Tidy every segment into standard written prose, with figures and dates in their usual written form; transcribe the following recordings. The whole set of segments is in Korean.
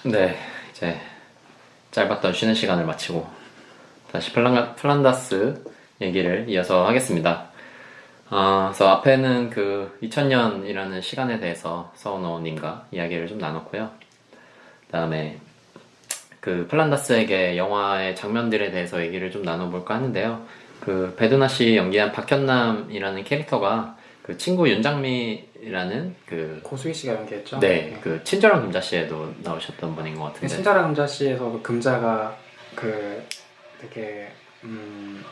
네, 이제 짧았던 쉬는 시간을 마치고 다시 플란다스 얘기를 이어서 하겠습니다. 그래서 앞에는 그 2000년이라는 시간에 대해서 서은호님과 이야기를 좀 나눴고요. 그 다음에 그 플란다스에게 영화의 장면들에 대해서 얘기를 좀 나눠볼까 하는데요. 그 배두나 씨 연기한 박현남이라는 캐릭터가 그 친구 윤장미라는 그 고수희 씨가 연기했죠. 네, 그 친절한 금자씨에도 나오셨던 분인 것 같은데. 친절한 금자씨에서 그 금자가 그 되게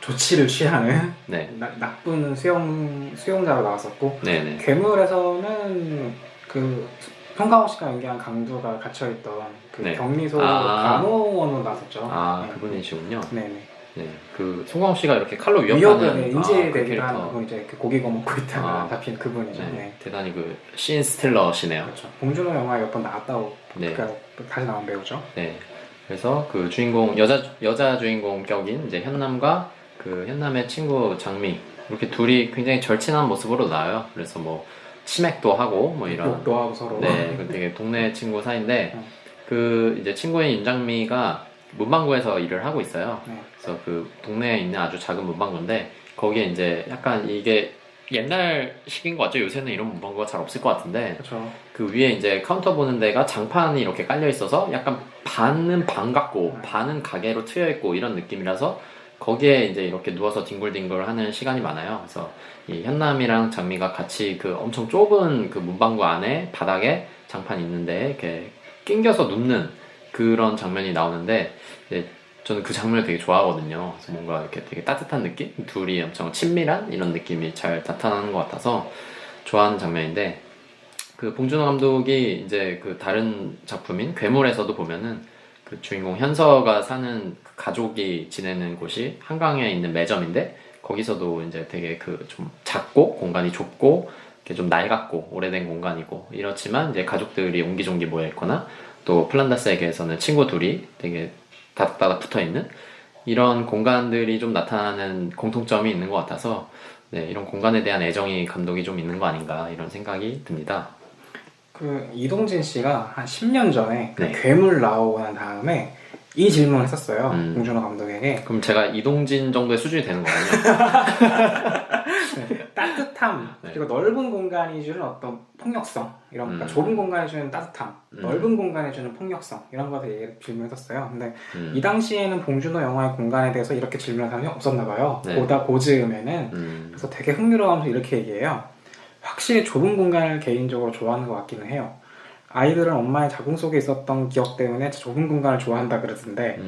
조치를 취하는 네, 나쁜 수용자로 나왔었고, 네네. 괴물에서는 그 송강호 씨가 연기한 강두가 갇혀있던 그 네. 격리소 아. 감호원으로 나왔었죠. 아, 네. 그분이시군요. 네네. 네, 그 송강호 씨가 이렇게 칼로 위협을 위협하는 그 인지되기도 한 캐릭터. 그분, 이제 그 고기 거먹고 있다가 아. 잡힌 그분이죠. 네, 네. 대단히 그 씬 스틸러시네요. 그렇죠. 봉준호 영화에 몇 번 나왔다고 네. 그러니까 다시 나온 배우죠. 네, 그래서 그 주인공 여자 주인공 격인 이제 현남과 그 현남의 친구 장미 이렇게 둘이 굉장히 절친한 모습으로 나와요. 그래서 뭐 치맥도 하고 뭐 이런. 욕도 하고 서로. 네, 그 되게 동네 친구 사이인데 네. 그 이제 친구인 윤장미가 문방구에서 일을 하고 있어요. 네. 그래서 그 동네에 있는 아주 작은 문방구인데 거기에 이제 약간 이게 옛날식인 것 같죠? 요새는 이런 문방구가 잘 없을 것 같은데 그렇죠. 그 위에 이제 카운터 보는 데가 장판이 이렇게 깔려 있어서 약간 반은 방 같고 반은 가게로 트여 있고 이런 느낌이라서 거기에 이제 이렇게 누워서 뒹굴뒹굴 하는 시간이 많아요. 그래서 이 현남이랑 장미가 같이 그 엄청 좁은 그 문방구 안에 바닥에 장판이 있는데 이렇게 낑겨서 눕는 그런 장면이 나오는데 이제 저는 그 장면을 되게 좋아하거든요. 그래서 뭔가 이렇게 되게 따뜻한 느낌? 둘이 엄청 친밀한 이런 느낌이 잘 나타나는 것 같아서 좋아하는 장면인데 그 봉준호 감독이 이제 그 다른 작품인 괴물에서도 보면은 그 주인공 현서가 사는 그 가족이 지내는 곳이 한강에 있는 매점인데 거기서도 이제 되게 그 좀 작고 공간이 좁고 이렇게 좀 낡았고 오래된 공간이고 이렇지만 이제 가족들이 옹기종기 모여 있거나 또 플란다스에게서는 친구 둘이 되게 다닥다닥 붙어있는 이런 공간들이 좀 나타나는 공통점이 있는 것 같아서 네, 이런 공간에 대한 애정이 감독이 좀 있는 거 아닌가 이런 생각이 듭니다. 그 이동진 씨가 한 10년 전에 그 네. 괴물 나오고 난 다음에 이 질문을 했었어요. 봉준호 감독에게. 그럼 제가 이동진 정도의 수준이 되는 거군요. 네, 따뜻함, 네. 그리고 넓은 공간이 주는 어떤 폭력성, 이런 그러니까 좁은 공간이 주는 따뜻함, 넓은 공간이 주는 폭력성, 이런 것에 질문했었어요. 근데 이 당시에는 봉준호 영화의 공간에 대해서 이렇게 질문한 사람이 없었나 봐요. 네. 보다 고즈음에는. 그래서 되게 흥미로워하면서 이렇게 얘기해요. 확실히 좁은 공간을 개인적으로 좋아하는 것 같기는 해요. 아이들은 엄마의 자궁 속에 있었던 기억 때문에 좁은 공간을 좋아한다 그러던데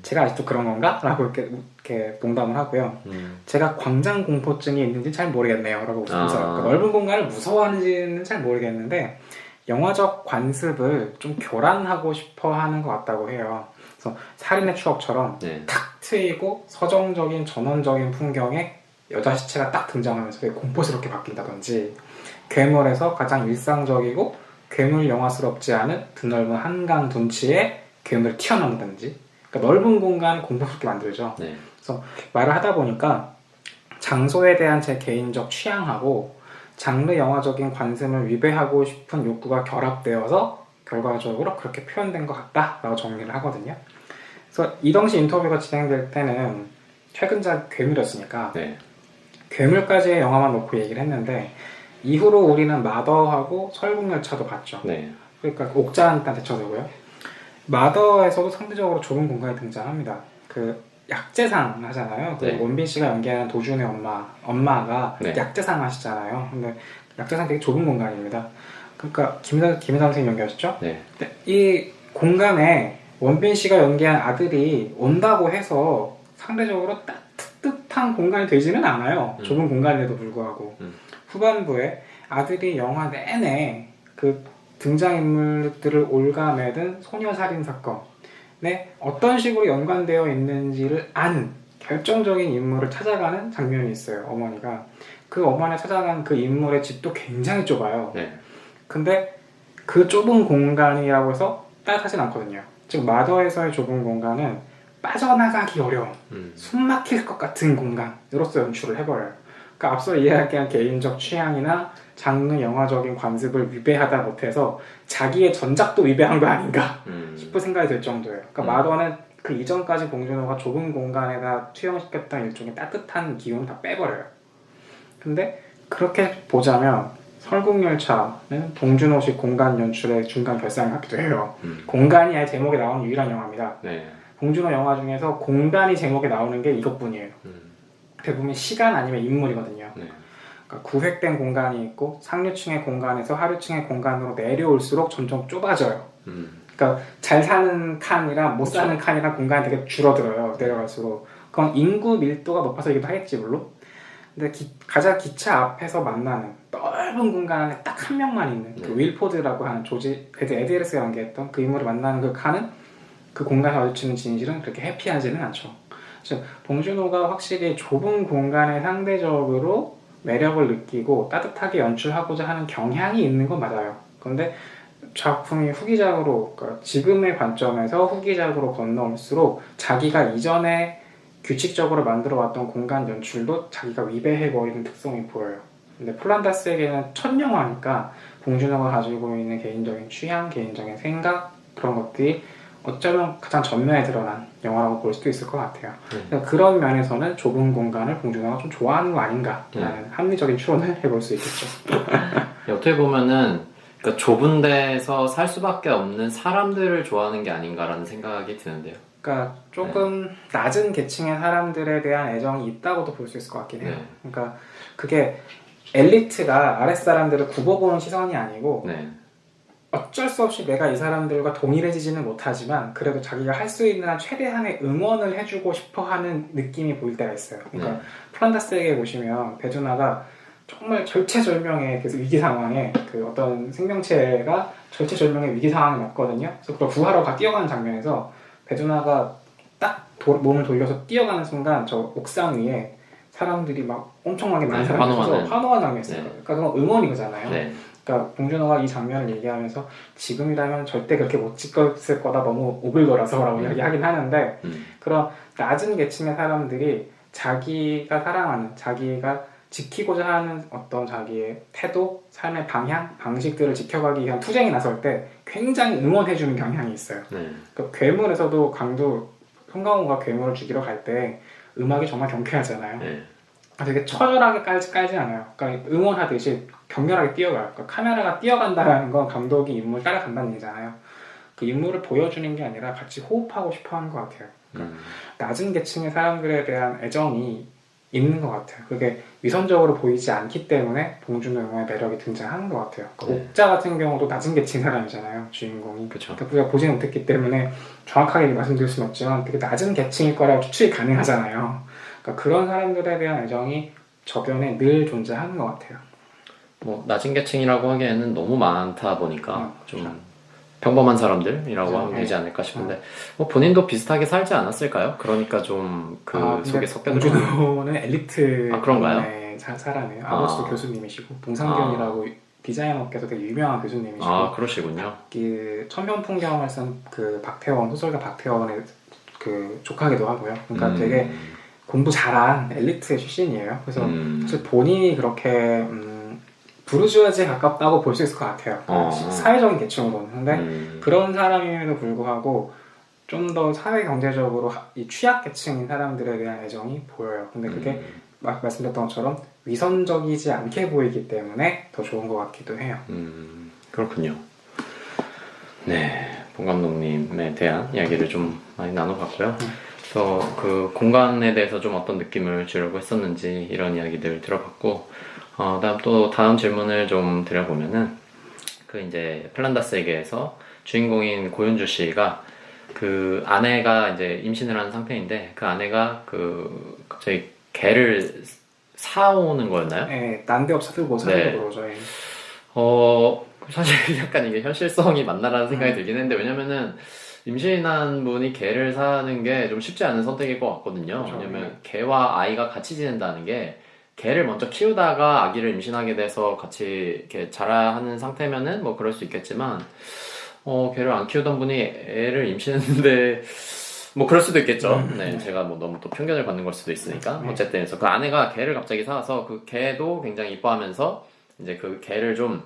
제가 아직도 그런 건가? 라고 이렇게 농담을 하고요. 제가 광장 공포증이 있는지 잘 모르겠네요 라고 웃으면서 그러니까 넓은 공간을 무서워하는지는 잘 모르겠는데 영화적 관습을 좀 교란하고 싶어 하는 것 같다고 해요. 그래서 살인의 추억처럼 네. 탁 트이고 서정적인 전원적인 풍경에 여자 시체가 딱 등장하면서 되게 공포스럽게 바뀐다든지, 괴물에서 가장 일상적이고 괴물 영화스럽지 않은 드넓은 한강 둔치에 괴물이 튀어나온다든지, 그러니까 넓은 공간을 공포스럽게 만들죠. 네. 그래서 말을 하다 보니까 장소에 대한 제 개인적 취향하고 장르 영화적인 관심을 위배하고 싶은 욕구가 결합되어서 결과적으로 그렇게 표현된 것 같다라고 정리를 하거든요. 그래서 이 당시 인터뷰가 진행될 때는 최근작 괴물이었으니까 네. 괴물까지의 영화만 놓고 얘기를 했는데, 이후로 우리는 마더하고 설국열차도 봤죠. 네. 그러니까 옥자한테 대처되고요. 마더에서도 상대적으로 좁은 공간이 등장합니다. 그 약재상 하잖아요. 그 네. 원빈 씨가 연기하는 도준의 엄마가 네. 약재상 하시잖아요. 근데 약재상 되게 좁은 공간입니다. 그러니까 김혜자 선생님 연기하셨죠? 네. 근데 이 공간에 원빈 씨가 연기한 아들이 온다고 해서 상대적으로 따뜻한 공간이 되지는 않아요. 좁은 공간에도 불구하고. 후반부에 아들이 영화 내내 그 등장인물들을 올가매든 소녀살인 사건에 어떤 식으로 연관되어 있는지를 아는 결정적인 인물을 찾아가는 장면이 있어요. 어머니가 그 어머니가 찾아간 그 인물의 집도 굉장히 좁아요. 네. 근데 그 좁은 공간이라고 해서 따뜻하진 않거든요. 즉 마더에서의 좁은 공간은 빠져나가기 어려운 숨 막힐 것 같은 공간으로서 연출을 해버려요. 그러니까 앞서 이야기한 개인적 취향이나 장르 영화적인 관습을 위배하다 못해서 자기의 전작도 위배한 거 아닌가 싶은 생각이 들 정도예요. 그러니까 마더는 그 이전까지 봉준호가 좁은 공간에다 투영시켰던 일종의 따뜻한 기운 다 빼버려요. 근데 그렇게 보자면 설국열차는 봉준호식 공간 연출의 중간 결상을 하기도 해요. 공간이 아예 제목에 나오는 유일한 영화입니다. 네. 봉준호 영화 중에서 공간이 제목에 나오는 게 이것뿐이에요. 대부분 시간 아니면 인물이거든요. 네. 그러니까 구획된 공간이 있고 상류층의 공간에서 하류층의 공간으로 내려올수록 점점 좁아져요. 그러니까 잘 사는 칸이랑 못 사는 칸이랑 공간이 되게 줄어들어요. 내려갈수록. 그건 인구 밀도가 높아서이기도 하겠지 물론. 근데 가장 기차 앞에서 만나는 넓은 공간 안에 딱 한 명만 있는 그 윌포드라고 하는 에드에르스가 연기했던 그 인물을 만나는 그 칸은 그 공간에 마주치는 진실은 그렇게 해피하지는 않죠. 즉 봉준호가 확실히 좁은 공간에 상대적으로 매력을 느끼고 따뜻하게 연출하고자 하는 경향이 있는 건 맞아요. 그런데 작품이 후기작으로, 그러니까 지금의 관점에서 후기작으로 건너올수록 자기가 이전에 규칙적으로 만들어왔던 공간 연출도 자기가 위배해버리는 특성이 보여요. 근데 폴란다스에게는 첫 영화니까 봉준호가 가지고 있는 개인적인 취향, 개인적인 생각, 그런 것들이 어쩌면 가장 전면에 드러난 영화라고 볼 수도 있을 것 같아요. 그러니까 그런 면에서는 좁은 공간을 봉준호가 좀 좋아하는 거 아닌가라는 합리적인 추론을 해볼 수 있겠죠. 어떻게 보면은 그러니까 좁은 데서 살 수밖에 없는 사람들을 좋아하는 게 아닌가라는 생각이 드는데요. 그러니까 조금 낮은 계층의 사람들에 대한 애정이 있다고도 볼 수 있을 것 같긴 해요. 그러니까 그게 엘리트가 아랫사람들을 굽어보는 시선이 아니고 어쩔 수 없이 내가 이 사람들과 동일해지지는 못하지만 그래도 자기가 할 수 있는 한 최대한의 응원을 해주고 싶어하는 느낌이 보일 때가 있어요. 그러니까 플란다스에게 보시면 베두나가 정말 절체절명의 그 위기 상황에 그 어떤 생명체가 절체절명의 위기 상황이 왔거든요. 그래서 그걸 구하러 뛰어가는 장면에서 베두나가 딱 몸을 돌려서 뛰어가는 순간 저 옥상 위에 사람들이 막 엄청나게 많은 사람들이 환호하는 장면이 있어요. 그러니까 그건 응원이잖아요. 그러니까 봉준호가 이 장면을 얘기하면서 지금이라면 절대 그렇게 못 찍었을 거다, 너무 오글거려서 라고 이야기하긴 하는데 그런 낮은 계층의 사람들이 자기가 사랑하는, 자기가 지키고자 하는 어떤 자기의 태도, 삶의 방향, 방식들을 지켜가기 위한 투쟁이 나설 때 굉장히 응원해주는 경향이 있어요. 그러니까 괴물에서도 송강호가 괴물을 죽이러 갈 때 음악이 정말 경쾌하잖아요. 되게 처절하게 깔지 않아요. 그러니까 응원하듯이 격렬하게 뛰어가요. 그러니까 카메라가 뛰어간다는 건 감독이 인물 따라간다는 얘기잖아요. 그 인물을 보여주는 게 아니라 같이 호흡하고 싶어 하는 것 같아요. 그러니까 낮은 계층의 사람들에 대한 애정이 있는 것 같아요. 그게 위선적으로 보이지 않기 때문에 봉준호 영화의 매력이 등장하는 것 같아요. 그러니까 옥자 같은 경우도 낮은 계층 사람이잖아요, 주인공이. 그러니까 우리가 보지는 못했기 때문에 정확하게 말씀드릴 수는 없지만 되게 낮은 계층일 거라고 추측이 가능하잖아요. 그러니까 그런 사람들에 대한 애정이 저변에 늘 존재하는 것 같아요. 뭐 낮은 계층이라고 하기에는 너무 많다 보니까 좀 평범한 사람들이라고 하면 되지 않을까 싶은데 뭐 본인도 비슷하게 살지 않았을까요? 그러니까 좀 그 속에 섞여 들어가는. 봉준호는 엘리트 그런가요? 사람이에요. 아버지도 교수님이시고 봉상균이라고 디자인 업계에서 되게 유명한 교수님이시고. 그러시군요. 그 천변풍경을 쓴 그 박태원, 소설가 박태원의 그 조카기도 하고요. 그러니까 되게 공부 잘한 엘리트의 출신이에요. 그래서 사실 본인이 그렇게 부르주아지에 가깝다고 볼 수 있을 것 같아요. 사회적인 계층으로는. 근데 그런 사람임에도 불구하고 좀 더 사회 경제적으로 이 취약 계층인 사람들에 대한 애정이 보여요. 근데 그게 말씀드렸던 것처럼 위선적이지 않게 보이기 때문에 더 좋은 것 같기도 해요. 그렇군요. 네, 봉 감독님에 대한 이야기를 좀 많이 나눠봤고요. 그래서 그 공간에 대해서 좀 어떤 느낌을 주려고 했었는지 이런 이야기들 들어봤고, 다음 질문을 좀 드려보면은 그 이제 플란다스에게에서 주인공인 고윤주 씨가 그 아내가 이제 임신을 한 상태인데 그 아내가 그 갑자기 개를 사오는 거였나요? 네, 난데없이 사들고 사는 거죠. 사실 약간 이게 현실성이 맞나라는 생각이 들긴 했는데 왜냐면은 임신한 분이 개를 사는 게 좀 쉽지 않은 선택일 것 같거든요. 그렇죠. 왜냐면 개와 아이가 같이 지낸다는 게 개를 먼저 키우다가 아기를 임신하게 돼서 같이 이렇게 자라하는 상태면은 뭐 그럴 수 있겠지만 개를 안 키우던 분이 애를 임신했는데 뭐 그럴 수도 있겠죠. 네, 제가 뭐 너무 또 편견을 받는 걸 수도 있으니까. 어쨌든 그래서 그 아내가 개를 갑자기 사와서 그 개도 굉장히 이뻐하면서 이제 그 개를 좀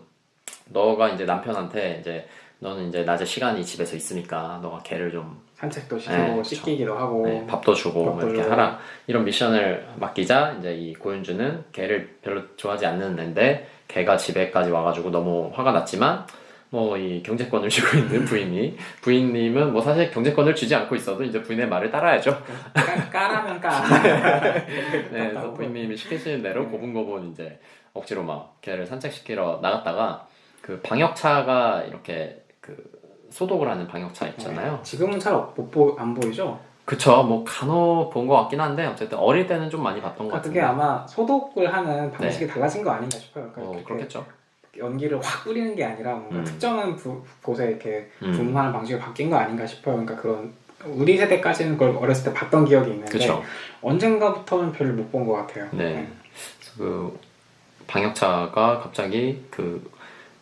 너가 이제 남편한테 이제 너는 이제 낮에 시간이 집에서 있으니까 너가 걔를 좀 산책도 시키고 네, 씻기기도 하고 네, 밥도 주고 뭐 이렇게 주고. 하라 이런 미션을 맡기자 이제 이 고윤주는 걔를 별로 좋아하지 않는 애인데 걔가 집에까지 와가지고 너무 화가 났지만 뭐 이 경제권을 쥐고 있는 부인님은 뭐 사실 경제권을 쥐지 않고 있어도 이제 부인의 말을 따라야죠. 까라면 까. 네, 그래서 부인님이 시키시는 대로 고분고분 이제 억지로 막 걔를 산책시키러 나갔다가 그 방역차가 이렇게 그 소독을 하는 방역차 있잖아요. 지금은 잘 안 보이죠? 그쵸, 뭐 간혹 본 것 같긴 한데 어쨌든 어릴 때는 좀 많이 봤던 것 그게 같은데. 아마 소독을 하는 방식이 달라진 거 아닌가 싶어요. 그러니까 그렇겠죠. 연기를 확 뿌리는 게 아니라 뭔가 특정한 곳에 이렇게 음. 분무하는 방식이 바뀐 거 아닌가 싶어요. 그러니까 그런 우리 세대까지는 그걸 어렸을 때 봤던 기억이 있는데 그쵸. 언젠가부터는 별로 못 본 것 같아요. 네. 그 방역차가 갑자기 그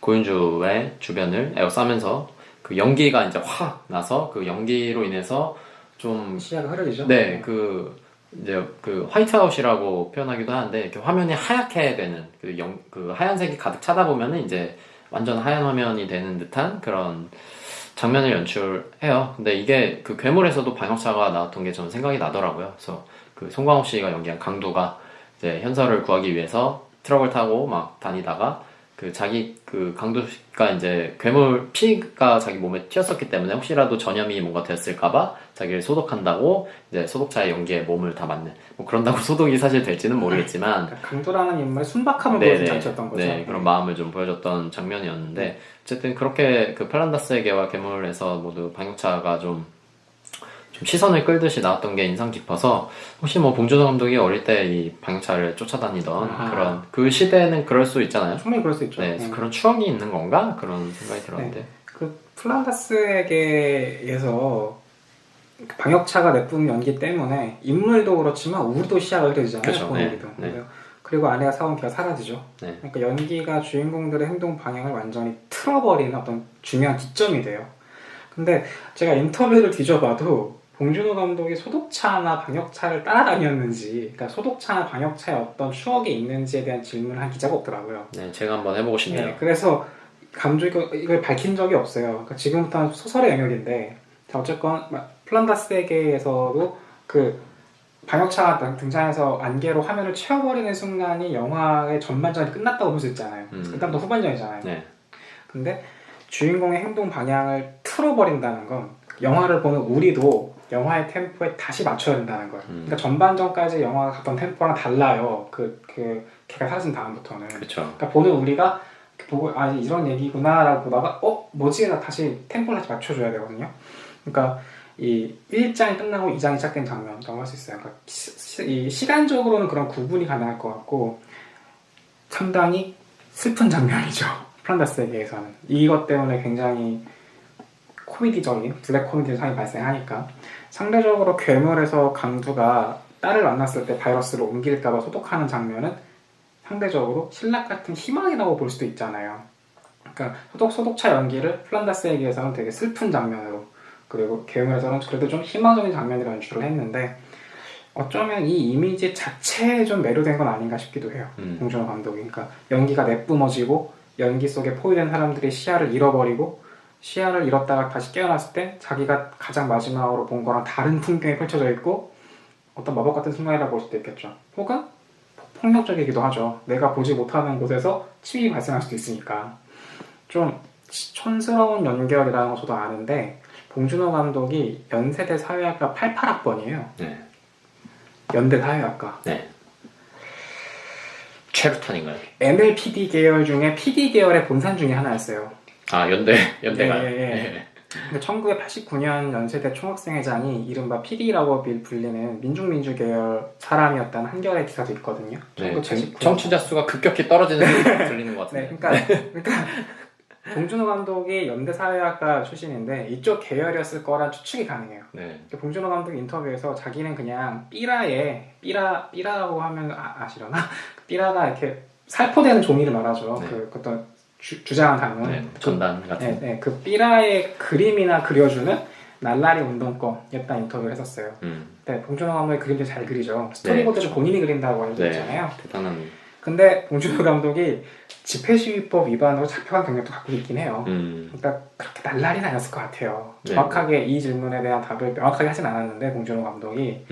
고윤주의 주변을 에워싸면서 그 연기가 이제 확 나서 그 연기로 인해서 좀 시야가 흐려지죠. 네, 그 이제 그 화이트아웃이라고 표현하기도 하는데 이렇게 화면이 하얗게 되는 그 하얀색이 가득 차다 보면은 이제 완전 하얀 화면이 되는 듯한 그런 장면을 연출해요. 근데 이게 그 괴물에서도 방역차가 나왔던 게 저는 생각이 나더라고요. 그래서 그 송강호 씨가 연기한 강두가 이제 현서를 구하기 위해서 트럭을 타고 막 다니다가 그 자기 그 강두가 이제 괴물 피가 자기 몸에 튀었었기 때문에 혹시라도 전염이 뭔가 됐을까봐 자기를 소독한다고 이제 소독차의 연기에 몸을 다 맞는 뭐 그런다고 소독이 사실 될지는 모르겠지만 그러니까 강도라는 인물의 순박함을 보여준 장치였던 거죠. 네, 그런 마음을 좀 보여줬던 장면이었는데 어쨌든 그렇게 그 팔란다스의 개와 괴물에서 모두 방역차가 좀 시선을 끌듯이 나왔던 게 인상 깊어서 혹시 뭐 봉준호 감독이 어릴 때 이 방역차를 쫓아다니던 그런 그 시대는 그럴 수 있잖아요. 충분히 그럴 수 있죠. 네, 그런 추억이 있는 건가 그런 생각이 들었는데. 네. 그 플란다스에게에서 방역차가 내뿜은 연기 때문에 인물도 그렇지만 우리도 시야가 흐려지잖아요. 그렇죠. 보는 네. 우리도. 네. 그리고 아내가 사온 걔가 사라지죠. 네. 그러니까 연기가 주인공들의 행동 방향을 완전히 틀어버리는 어떤 중요한 기점이 돼요. 근데 제가 인터뷰를 뒤져봐도 봉준호 감독이 소독차나 방역차를 따라다녔는지, 그러니까 소독차나 방역차에 어떤 추억이 있는지에 대한 질문을 한 기자가 없더라고요. 네, 제가 한번 해보고 싶네요. 네, 그래서 감독이 이걸 밝힌 적이 없어요. 그러니까 지금부터는 소설의 영역인데, 자, 어쨌건 플란다스에게에서도 그 방역차가 등장해서 안개로 화면을 채워버리는 순간이 영화의 전반전이 끝났다고 볼 수 있잖아요. 그다음부터 후반전이잖아요. 네. 근데 주인공의 행동 방향을 틀어버린다는 건 영화를 보는 우리도 영화의 템포에 다시 맞춰야 된다는 거예요. 그러니까 전반전까지 영화가 갔던 템포랑 달라요. 걔가 사라진 다음부터는. 그렇죠. 그러니까 보는 우리가 보고 이런 얘기구나라고 보다가 뭐지? 나 다시 템포를 다시 맞춰줘야 되거든요. 그러니까 이 1장이 끝나고 2장이 시작된 장면이라고 할 수 있어요. 그러니까 이 시간적으로는 그런 구분이 가능할 것 같고 상당히 슬픈 장면이죠. 플란다스에게에서는 이것 때문에 굉장히 코미디적인 블랙 코미디 상이 발생하니까 상대적으로 괴물에서 강두가 딸을 만났을 때 바이러스를 옮길까봐 소독하는 장면은 상대적으로 신락 같은 희망이라고 볼 수도 있잖아요. 그러니까 소독차 연기를 플란다스에게에서는 되게 슬픈 장면으로 그리고 괴물에서는 그래도 좀 희망적인 장면으로 연출을 했는데 어쩌면 이 이미지 자체에 좀 매료된 건 아닌가 싶기도 해요. 봉준호 감독이. 그러니까 연기가 내뿜어지고 연기 속에 포위된 사람들이 시야를 잃어버리고 시야를 잃었다가 다시 깨어났을 때 자기가 가장 마지막으로 본 거랑 다른 풍경이 펼쳐져 있고 어떤 마법 같은 순간이라고 볼 수도 있겠죠. 혹은 폭력적이기도 하죠. 내가 보지 못하는 곳에서 침입이 발생할 수도 있으니까. 좀 촌스러운 연결이라는 거 저도 아는데 봉준호 감독이 연세대 사회학과 88학번이에요. 네. 연대 사회학과. 네. 최루탄인가요? MLPD 계열 중에 PD 계열의 본산 중에 하나였어요. 아, 연대가. 예. 1989년 연세대 총학생회장이 이른바 PD라고 불리는 민중민주 계열 사람이었다는 한겨레 기사도 있거든요. 네, 1989년. 청취자 수가 급격히 떨어지는 소리가 들리는 것 같은데. 네, 그러니까 봉준호 감독이 연대사회학과 출신인데 이쪽 계열이었을 거란 추측이 가능해요. 네. 봉준호 감독 인터뷰에서 자기는 그냥 삐라라고 하면 아시려나? 삐라가 이렇게 살포되는 종이를 말하죠. 네. 그 어떤 주장한 단어. 네, 전단 같은. 네, 그 삐라의 그림이나 그려주는 날라리 운동권이었다는 인터뷰를 했었어요. 네, 봉준호 감독의 그림들 잘 그리죠. 스토리보드를 본인이 그린다고 알고 있잖아요. 대단한. 근데 봉준호 감독이 집회시위법 위반으로 잡혀간 경력도 갖고 있긴 해요. 그러니까 그렇게 날라리는 아니었을 것 같아요. 네. 정확하게 이 질문에 대한 답을 명확하게 하진 않았는데 봉준호 감독이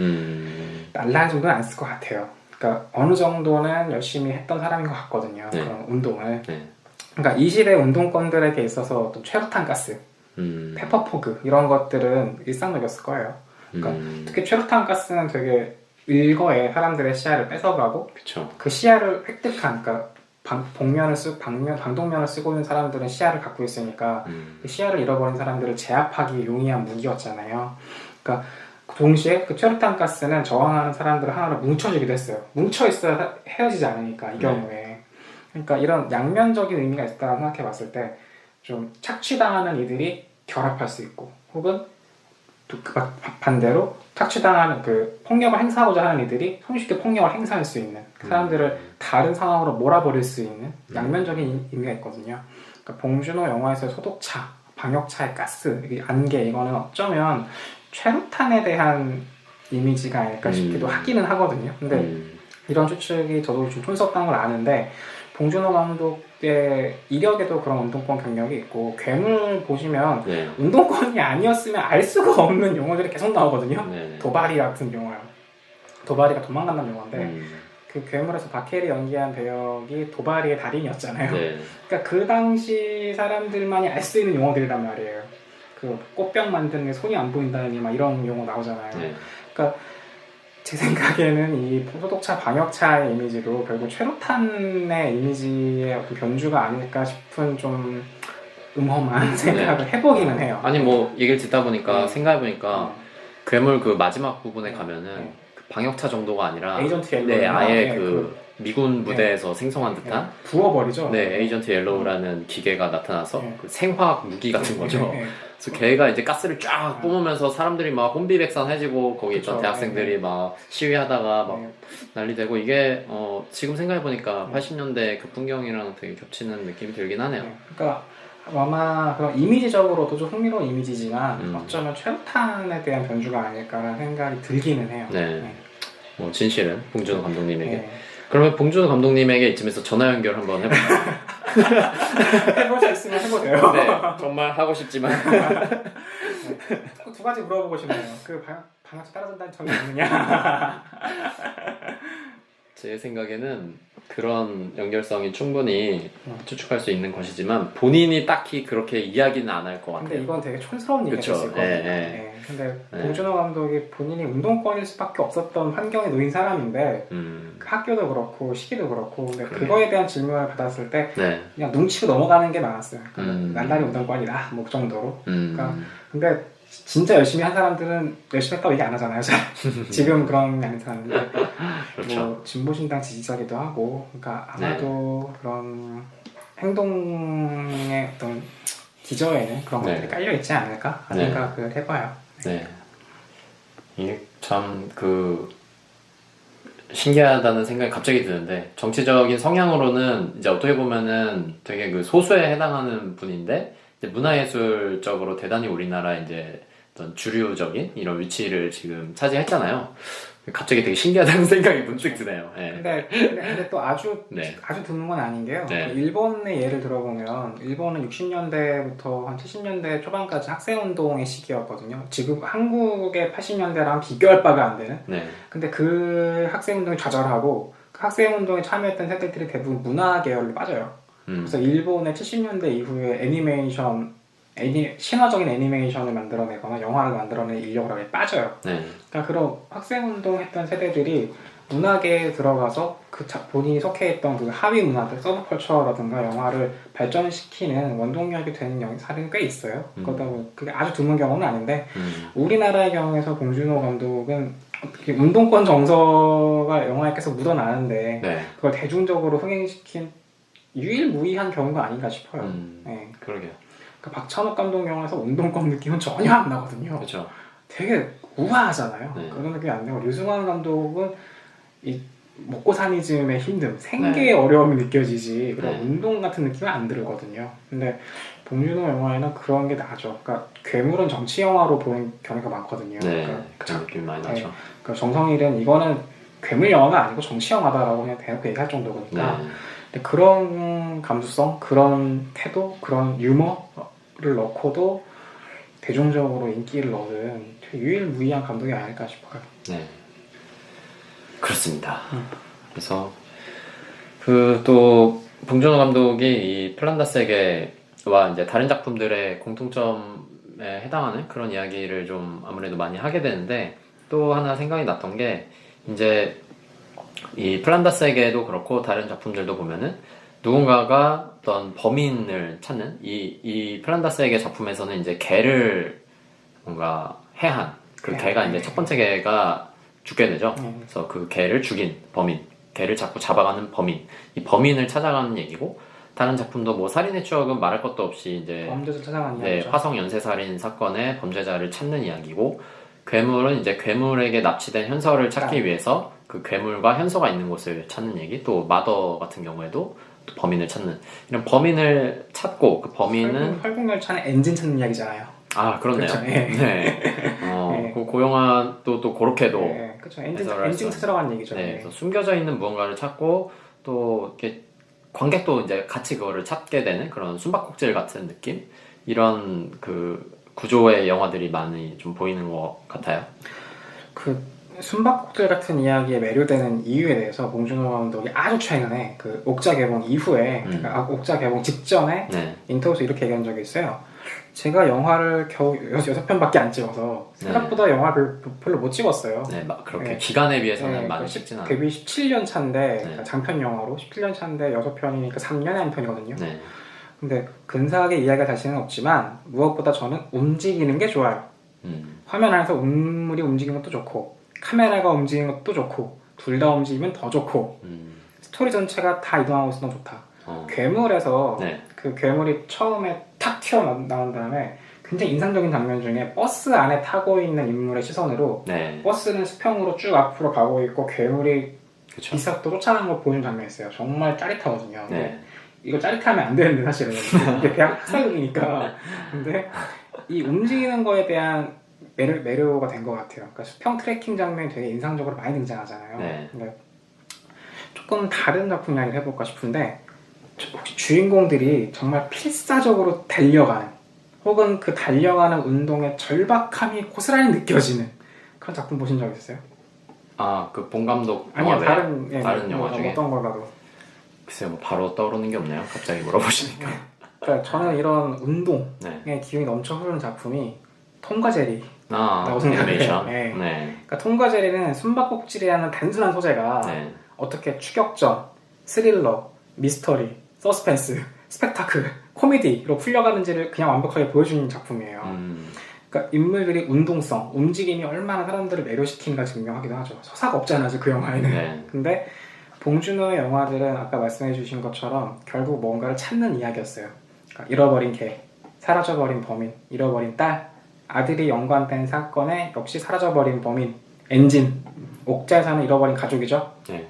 날라리 정도는 안 했을 것 같아요. 그러니까 어느 정도는 열심히 했던 사람인 것 같거든요. 네. 그런 운동을. 네. 그러니까 20대 운동권들에게 있어서 어떤 최루탄 가스, 페퍼포그 이런 것들은 일상적이었을 거예요. 그러니까 특히 최루탄 가스는 되게 일거에 사람들의 시야를 뺏어가고 그쵸. 그 시야를 획득한, 그러니까 방독면을 쓰고 있는 사람들은 시야를 갖고 있으니까 그 시야를 잃어버린 사람들을 제압하기 용이한 무기였잖아요. 그러니까 동시에 그 최루탄 가스는 저항하는 사람들을 하나로 뭉쳐주기도 했어요. 뭉쳐 있어야 헤어지지 않으니까 이 경우에. 그러니까 이런 양면적인 의미가 있다고 생각해 봤을 때 좀 착취당하는 이들이 결합할 수 있고, 혹은 반대로 착취당하는 그 폭력을 행사하고자 하는 이들이 손쉽게 폭력을 행사할 수 있는, 그 사람들을 다른 상황으로 몰아버릴 수 있는 양면적인 의미가 있거든요. 그러니까 봉준호 영화에서의 소독차, 방역차의 가스, 이 안개, 이거는 어쩌면 최루탄에 대한 이미지가 아닐까 싶기도 하기는 하거든요. 근데 이런 추측이 저도 좀 촌스럽다는 걸 아는데, 봉준호 감독의 이력에도 그런 운동권 경력이 있고, 괴물 보시면 네. 운동권이 아니었으면 알 수가 없는 용어들이 계속 나오거든요. 네. 도바리 같은 영화, 도바리가 도망간다는 영화인데 그 괴물에서 박해리 연기한 배역이 도바리의 달인이었잖아요. 네. 그러니까 그 당시 사람들만이 알 수 있는 용어들이란 말이에요. 그 꽃병 만드는 게 손이 안 보인다니 막 이런 용어 나오잖아요. 네. 그러니까 제 생각에는 이 소독차, 방역차의 이미지도 결국 최루탄의 이미지의 어떤 변주가 아닐까 싶은 좀 음험한 생각을 해보기는 해요. 아니 뭐 얘기를 듣다 보니까 생각해보니까 괴물 그 마지막 부분에 네. 가면은 그 방역차 정도가 아니라 에이전트 옐로우. 네, 아예 네, 그 미군 부대에서 생성한 듯한 부어버리죠. 네, 에이전트 옐로우라는 기계가 나타나서 네. 그 생화학 무기 같은 거죠. 네. 그래서 걔가 이제 가스를 쫙 뿜으면서 사람들이 막 혼비백산해지고 거기 있던 그쵸. 대학생들이 네. 막 시위하다가 막 네. 난리되고, 이게 지금 생각해보니까 80년대 그 풍경이랑 되게 겹치는 느낌이 들긴 하네요. 그러니까 아마 그런 이미지적으로도 좀 흥미로운 이미지지만 어쩌면 최루탄에 대한 변주가 아닐까라는 생각이 들기는 해요. 네. 뭐 진실은 봉준호 감독님에게. 네. 그러면 봉준호 감독님에게 이쯤에서 전화 연결 한번 해볼까요? 해볼 수 있으면 해보세요. 네, 정말 하고 싶지만. 두 가지 물어보고 싶네요. 그 방학차 따라준다는 점이 있느냐? 제 생각에는 그런 연결성이 충분히 추측할 수 있는 것이지만 본인이 딱히 그렇게 이야기는 안 할 것 같아요. 근데 이건 되게 촌스러운 얘기가 될 수 있거든요. 네. 근데 네. 봉준호 감독이 본인이 운동권일 수밖에 없었던 환경에 놓인 사람인데 그 학교도 그렇고 시기도 그렇고, 근데 그거에 대한 질문을 받았을 때 네. 그냥 눈치고 넘어가는 게 많았어요. 날라리 운동권이다 뭐 그 정도로. 그러니까 근데 진짜 열심히 한 사람들은 열심히 했다고 얘기 안 하잖아요. 지금 그런 게 아닌 사람들. 그렇죠. 뭐 진보신당 지지자기도 하고, 그러니까 아마도 그런 행동의 어떤 기저에는 그런 것들이 깔려 있지 않을까 하는 생각을 해봐요. 네. 이게 참 신기하다는 생각이 갑자기 드는데, 정치적인 성향으로는 이제 어떻게 보면은 되게 그 소수에 해당하는 분인데, 이제 문화예술적으로 대단히 우리나라 이제 어떤 주류적인 이런 위치를 지금 차지했잖아요. 갑자기 되게 신기하다는 생각이 문득 드네요. 네. 근데 또 아주 드문 건 아닌 게요. 일본의 예를 들어보면, 일본은 60년대부터 한 70년대 초반까지 학생운동의 시기였거든요. 지금 한국의 80년대랑 비교할 바가 안 되는. 근데 그 학생운동이 좌절하고 그 학생운동에 참여했던 세대들이 대부분 문화 계열로 빠져요. 그래서 일본의 70년대 이후에 신화적인 애니메이션을 만들어내거나 영화를 만들어낼 인력이 빠져요. 그러니까 그런 학생운동 했던 세대들이 문화계에 들어가서 본인이 속해 있던 그 하위 문화들, 서브컬처라든가 영화를 발전시키는 원동력이 되는 사례는 꽤 있어요. 그러다 보니 그게 아주 드문 경우는 아닌데, 우리나라의 경우에서 봉준호 감독은 운동권 정서가 영화에 계속 묻어나는데 그걸 대중적으로 흥행시킨 유일무이한 경우가 아닌가 싶어요. 그러게요. 그러니까 박찬욱 감독 영화에서 운동권 느낌은 전혀 안 나거든요. 그렇죠. 되게 우아하잖아요. 그런 느낌이 안 나고, 류승환 감독은 이 먹고 사니즘의 힘듦, 생계의 어려움이 느껴지지 그런 운동 같은 느낌은 안 들거든요. 근데 봉준호 영화에는 그런 게 나죠. 그러니까 괴물은 정치 영화로 보는 경우가 많거든요. 그런 느낌이 많이 나죠. 그러니까 정성일은 이거는 괴물 영화가 아니고 정치 영화다라고 그냥 대놓고 얘기할 정도니까. 네. 근데 그런 감수성, 그런 태도, 그런 유머를 넣고도 대중적으로 인기를 얻은 되게 유일무이한 감독이 아닐까 싶어요. 네. 그렇습니다. 그래서 그 또 봉준호 감독이 이 플란다스에게와 이제 다른 작품들의 공통점에 해당하는 그런 이야기를 좀 아무래도 많이 하게 되는데, 또 하나 생각이 났던 게 이제 이 플란다스에게도 그렇고 다른 작품들도 보면은 누군가가 어떤 범인을 찾는 이 플란다스에게 작품에서는 이제 개를 뭔가 해한 그 개가 이제 첫 번째 개가 죽게 되죠. 그래서 그 개를 죽인 범인, 개를 자꾸 잡아가는 범인, 이 범인을 찾아가는 얘기고, 다른 작품도 뭐 살인의 추억은 말할 것도 없이 이제 범죄자 찾아가는 네, 이야기죠. 화성 연쇄살인 사건의 범죄자를 찾는 이야기고, 괴물은 이제 괴물에게 납치된 현서를 찾기 위해서 그 괴물과 현서가 있는 곳을 찾는 얘기. 또 마더 같은 경우에도 또 범인을 찾는, 이런 범인을 찾고 그 범인은 활공열차는 엔진 찾는 이야기잖아요. 아 그렇네요. 그렇죠, 예. 네. 네. 그 영화도 또 그렇게도 네, 그렇죠. 해설을 엔진 했어요. 찾으러 가는 얘기죠. 네, 네. 그래서 숨겨져 있는 무언가를 찾고 또 이렇게 관객도 이제 같이 그거를 찾게 되는 그런 숨바꼭질 같은 느낌, 이런 그 구조의 영화들이 많이 좀 보이는 것 같아요. 그 숨바꼭질 같은 이야기에 매료되는 이유에 대해서 봉준호 감독이 아주 최근에 그 옥자 개봉 이후에, 그러니까 옥자 개봉 직전에 네. 인터뷰에서 이렇게 얘기한 적이 있어요. 제가 영화를 겨우 6편밖에 안 찍어서 생각보다 영화를 별로 못 찍었어요. 네, 막 그렇게 네. 기간에 비해서는 네, 많이 그 찍진 않아요. 데뷔 17년 차인데 네. 장편 영화로 17년 차인데 6편이니까 3년에 한 편이거든요. 네. 근데 근사하게 이야기가 자신은 없지만 무엇보다 저는 움직이는 게 좋아요. 화면 안에서 인물이 움직이는 것도 좋고 카메라가 움직이는 것도 좋고 둘 다 움직이면 더 좋고 스토리 전체가 다 이동하고 있어서 너무 좋다. 괴물에서 네. 그 괴물이 처음에 탁 튀어나온 다음에 굉장히 인상적인 장면 중에 버스 안에 타고 있는 인물의 시선으로 네. 버스는 수평으로 쭉 앞으로 가고 있고 괴물이 그쵸. 비싹도 쫓아가는 걸 보여준 장면이 있어요. 정말 짜릿하거든요. 네. 이거 짜릿하면 안 되는데 사실은 이게 대학 학살극이니까. 근데 이 움직이는 거에 대한 매료가 된 것 같아요. 그러니까 수평 트래킹 장면이 되게 인상적으로 많이 등장하잖아요. 네. 근데 조금 다른 작품 이야기를 해볼까 싶은데, 혹시 주인공들이 정말 필사적으로 달려가는, 혹은 그 달려가는 운동의 절박함이 고스란히 느껴지는 그런 작품 보신 적 있으세요? 아, 그 본 감독 아니요, 영화 다른 다른 영화 중에 어떤 거라도. 글쎄요, 뭐 바로 떠오르는 게 없네요. 갑자기 물어보시니까. 그러니까 저는 이런 운동의 네. 기운이 넘쳐 흐르는 작품이 톰과 제리. 아, 라고 생각해요. 애니메이션. 네. 네. 그러니까 톰과 제리는 숨바꼭질이라는 단순한 소재가 네. 어떻게 추격전, 스릴러, 미스터리, 서스펜스, 스펙타클, 코미디로 풀려가는지를 그냥 완벽하게 보여주는 작품이에요. 그러니까 인물들이 운동성, 움직임이 얼마나 사람들을 매료시키는가 증명하기도 하죠. 서사가 없잖아요, 그 영화에는. 네. 근데 봉준호의 영화들은 아까 말씀해 주신 것처럼 결국 뭔가를 찾는 이야기였어요. 그러니까 잃어버린 개, 사라져버린 범인, 잃어버린 딸, 아들이 연관된 사건에 역시 사라져버린 범인, 엔진, 옥자에 사는 잃어버린 가족이죠. 네.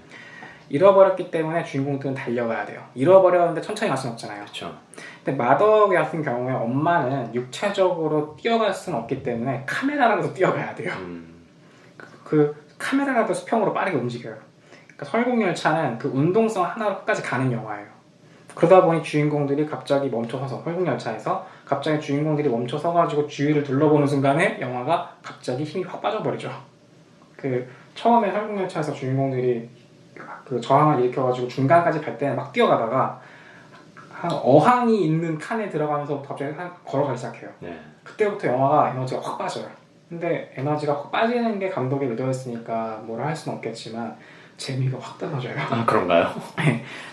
잃어버렸기 때문에 주인공들은 달려가야 돼요. 잃어버렸는데 천천히 갈 수는 없잖아요. 그렇죠. 근데 마더 같은 경우에 엄마는 육체적으로 뛰어갈 수는 없기 때문에 카메라라도 뛰어가야 돼요. 그 카메라라도 수평으로 빠르게 움직여요. 그러니까 설국열차는 그 운동성 하나로 끝까지 가는 영화예요. 그러다 보니 주인공들이 갑자기 멈춰서서, 설국열차에서 갑자기 주인공들이 멈춰서가지고 주위를 둘러보는 순간에 영화가 갑자기 힘이 확 빠져버리죠. 그 처음에 설국열차에서 주인공들이 그 저항을 일으켜가지고 중간까지 갈 때는 막 뛰어가다가 한 어항이 있는 칸에 들어가면서 갑자기 걸어가기 시작해요. 네. 그때부터 영화가 에너지가 확 빠져요. 근데 에너지가 확 빠지는 게 감독의 의도였으니까 뭐라 할 수는 없겠지만 재미가 확 떨어져요. 아, 그런가요?